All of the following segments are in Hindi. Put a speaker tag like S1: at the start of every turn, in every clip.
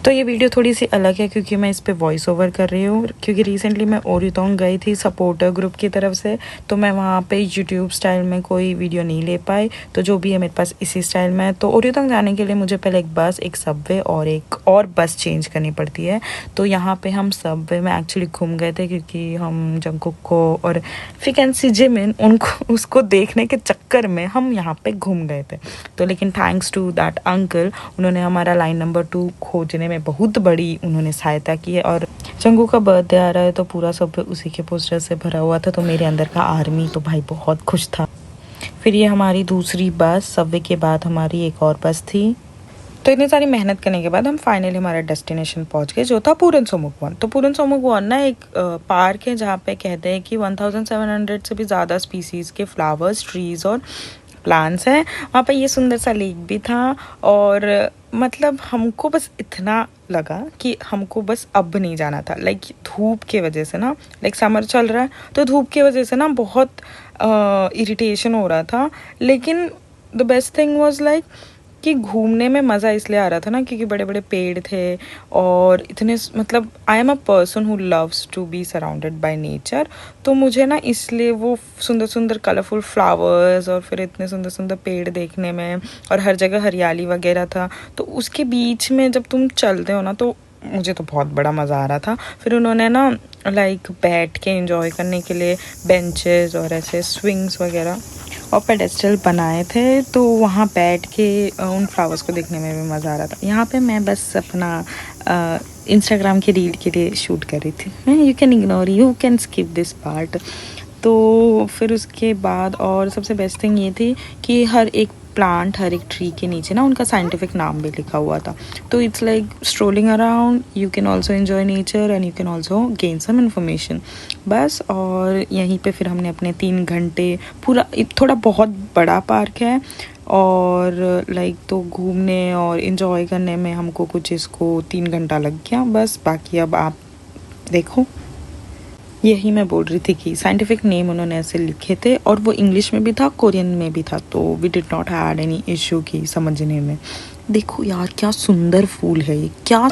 S1: तो ये वीडियो थोड़ी सी अलग है क्योंकि मैं इस पे वॉइस ओवर कर रही हूँ, क्योंकि रिसेंटली मैं ओरियोंग गई थी सपोर्टर ग्रुप की तरफ से, तो मैं वहाँ पे यूट्यूब स्टाइल में कोई वीडियो नहीं ले पाई। तो जो भी है मेरे पास इसी स्टाइल में है। तो ओरियोंग जाने के लिए मुझे पहले एक बस, एक सबवे और एक और बस चेंज करनी पड़ती है। तो यहाँ पे हम सबवे में एक्चुअली घूम गए थे क्योंकि हम जंगकुक को और फिकेंसी जिमिन उनको उसको देखने के चक्कर में हम यहाँ पे घूम गए थे। तो लेकिन थैंक्स टू दैट अंकल, उन्होंने हमारा लाइन नंबर 2 खोजने में बहुत बड़ी उन्होंने सहायता की है। और जंगू का बर्थडे आ रहा है तो पूरा सब उसी के पोस्टर से भरा हुआ था, तो मेरे अंदर का आर्मी तो भाई बहुत खुश था। फिर ये हमारी दूसरी बस, सबवे के बाद हमारी एक और बस थी। तो इतनी सारी मेहनत करने के बाद हम फाइनली हमारे डेस्टिनेशन पहुंच गए, जो था पूरन सोमुगवन। तो पूरन सोमुगवन ना एक पार्क है जहाँ पे कहते हैं कि 1700 से भी ज़्यादा स्पीसीज़ के फ्लावर्स, ट्रीज़ और प्लांट्स हैं। वहाँ पे ये सुंदर सा लेक भी था। और मतलब हमको बस इतना लगा कि हमको बस अब नहीं जाना था, लाइक धूप के वजह से ना, लाइक समर चल रहा है तो धूप की वजह से ना बहुत इरिटेशन हो रहा था। लेकिन the best thing was like कि घूमने में मज़ा इसलिए आ रहा था ना क्योंकि बड़े बड़े पेड़ थे और इतने, मतलब I am a person who loves to be surrounded by nature. तो मुझे ना इसलिए वो सुंदर सुंदर कलरफुल फ्लावर्स और फिर इतने सुंदर सुंदर पेड़ देखने में, और हर जगह हरियाली वगैरह था, तो उसके बीच में जब तुम चलते हो ना तो मुझे तो बहुत बड़ा मज़ा आ रहा था। फिर उन्होंने ना लाइक बैठ के एंजॉय करने के लिए बेंचेस और ऐसे स्विंग्स वगैरह और पेडेस्टल बनाए थे, तो वहाँ बैठ के उन फ्लावर्स को देखने में भी मज़ा आ रहा था। यहाँ पे मैं बस अपना इंस्टाग्राम के रील के लिए शूट कर रही थी। You can ignore, you can skip this part. तो फिर उसके बाद और सबसे बेस्ट थिंग ये थी कि हर एक प्लांट, हर एक ट्री के नीचे ना उनका साइंटिफिक नाम भी लिखा हुआ था। तो it's like strolling around, you can also enjoy nature and you can also gain some information. बस, और यहीं पे फिर हमने अपने 3 घंटे पूरा, थोड़ा बहुत बड़ा पार्क है और लाइक तो घूमने और इन्जॉय करने में हमको कुछ इसको 3 घंटा लग गया बस। बाकी अब आप देखो। यही मैं बोल रही थी कि साइंटिफिक नेम उन्होंने ऐसे लिखे थे और वो इंग्लिश में भी था, कोरियन में भी था, तो we did not had any issue की समझने में। देखो यार क्या सुंदर फूल है ये, क्या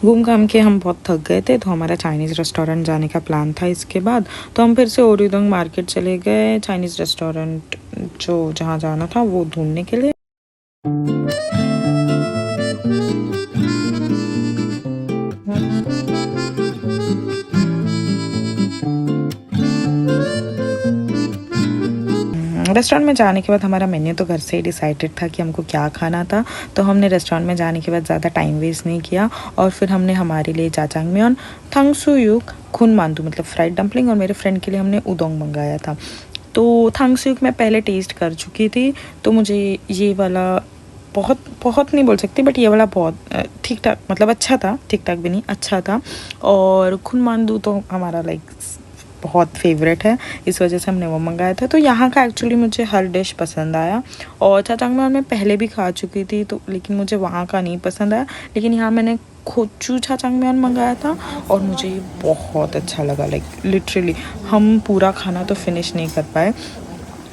S1: घूम घाम के हम बहुत थक गए थे, तो हमारा चाइनीज़ रेस्टोरेंट जाने का प्लान था। इसके बाद तो हम फिर से ओरिदोंग मार्केट चले गए चाइनीज़ रेस्टोरेंट जो जहाँ जाना था वो ढूंढने के लिए। रेस्टोरेंट में जाने के बाद हमारा मेन्यू तो घर से ही डिसाइडेड था कि हमको क्या खाना था, तो हमने रेस्टोरेंट में जाने के बाद ज़्यादा टाइम वेस्ट नहीं किया और फिर हमने हमारे लिए जाजांगमyeon, थांगसुयुक, खुन मांदू मतलब फ्राइड डम्पलिंग, और मेरे फ्रेंड के लिए हमने उदोंग मंगाया था। तो थांगसुयुक मैं पहले टेस्ट कर चुकी थी, तो मुझे ये वाला बहुत बहुत नहीं बोल सकती, बट ये वाला बहुत ठीक ठाक, मतलब अच्छा था, ठीक ठाक भी नहीं, अच्छा था। और खुन मांदू तो हमारा लाइक बहुत फेवरेट है, इस वजह से हमने वो मंगाया था। तो यहाँ का एक्चुअली मुझे हर डिश पसंद आया, और चाचांगम्yeon मैं पहले भी खा चुकी थी, तो लेकिन मुझे वहाँ का नहीं पसंद आया। लेकिन यहाँ मैंने खोचू चाचांगम्yeon मंगाया था और मुझे ये बहुत अच्छा लगा। लाइक लिटरली हम पूरा खाना तो फिनिश नहीं कर पाए,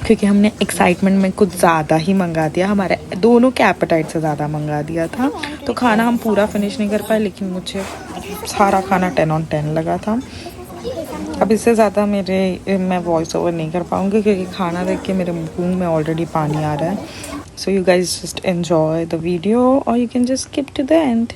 S1: क्योंकि हमने एक्साइटमेंट में कुछ ज़्यादा ही मंगा दिया, हमारे दोनों के एपेटाइट से ज़्यादा मंगा दिया था। तो खाना हम पूरा फिनिश नहीं कर पाए, लेकिन मुझे सारा खाना 10 on 10 लगा था। अब इससे ज़्यादा मैं वॉइस ओवर नहीं कर पाऊँगी, क्योंकि खाना देख के मेरे मुंह में ऑलरेडी पानी आ रहा है। So you guys just enjoy the video और you can just skip to the end.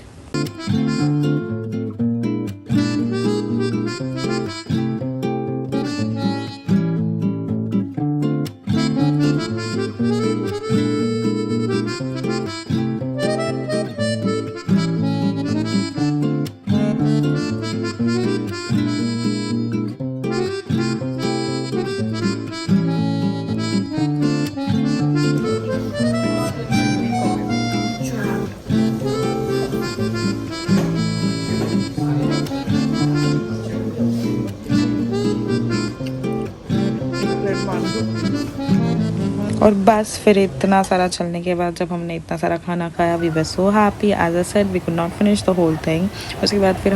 S1: और बस फिर इतना सारा चलने के बाद जब हमने इतना सारा खाना खाया, we were so happy. As I said we could not finish the whole thing. उसके बाद फिर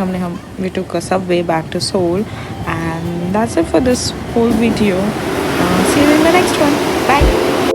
S1: we took a subway back to Seoul, and that's it for this whole video. See you in the next one, bye.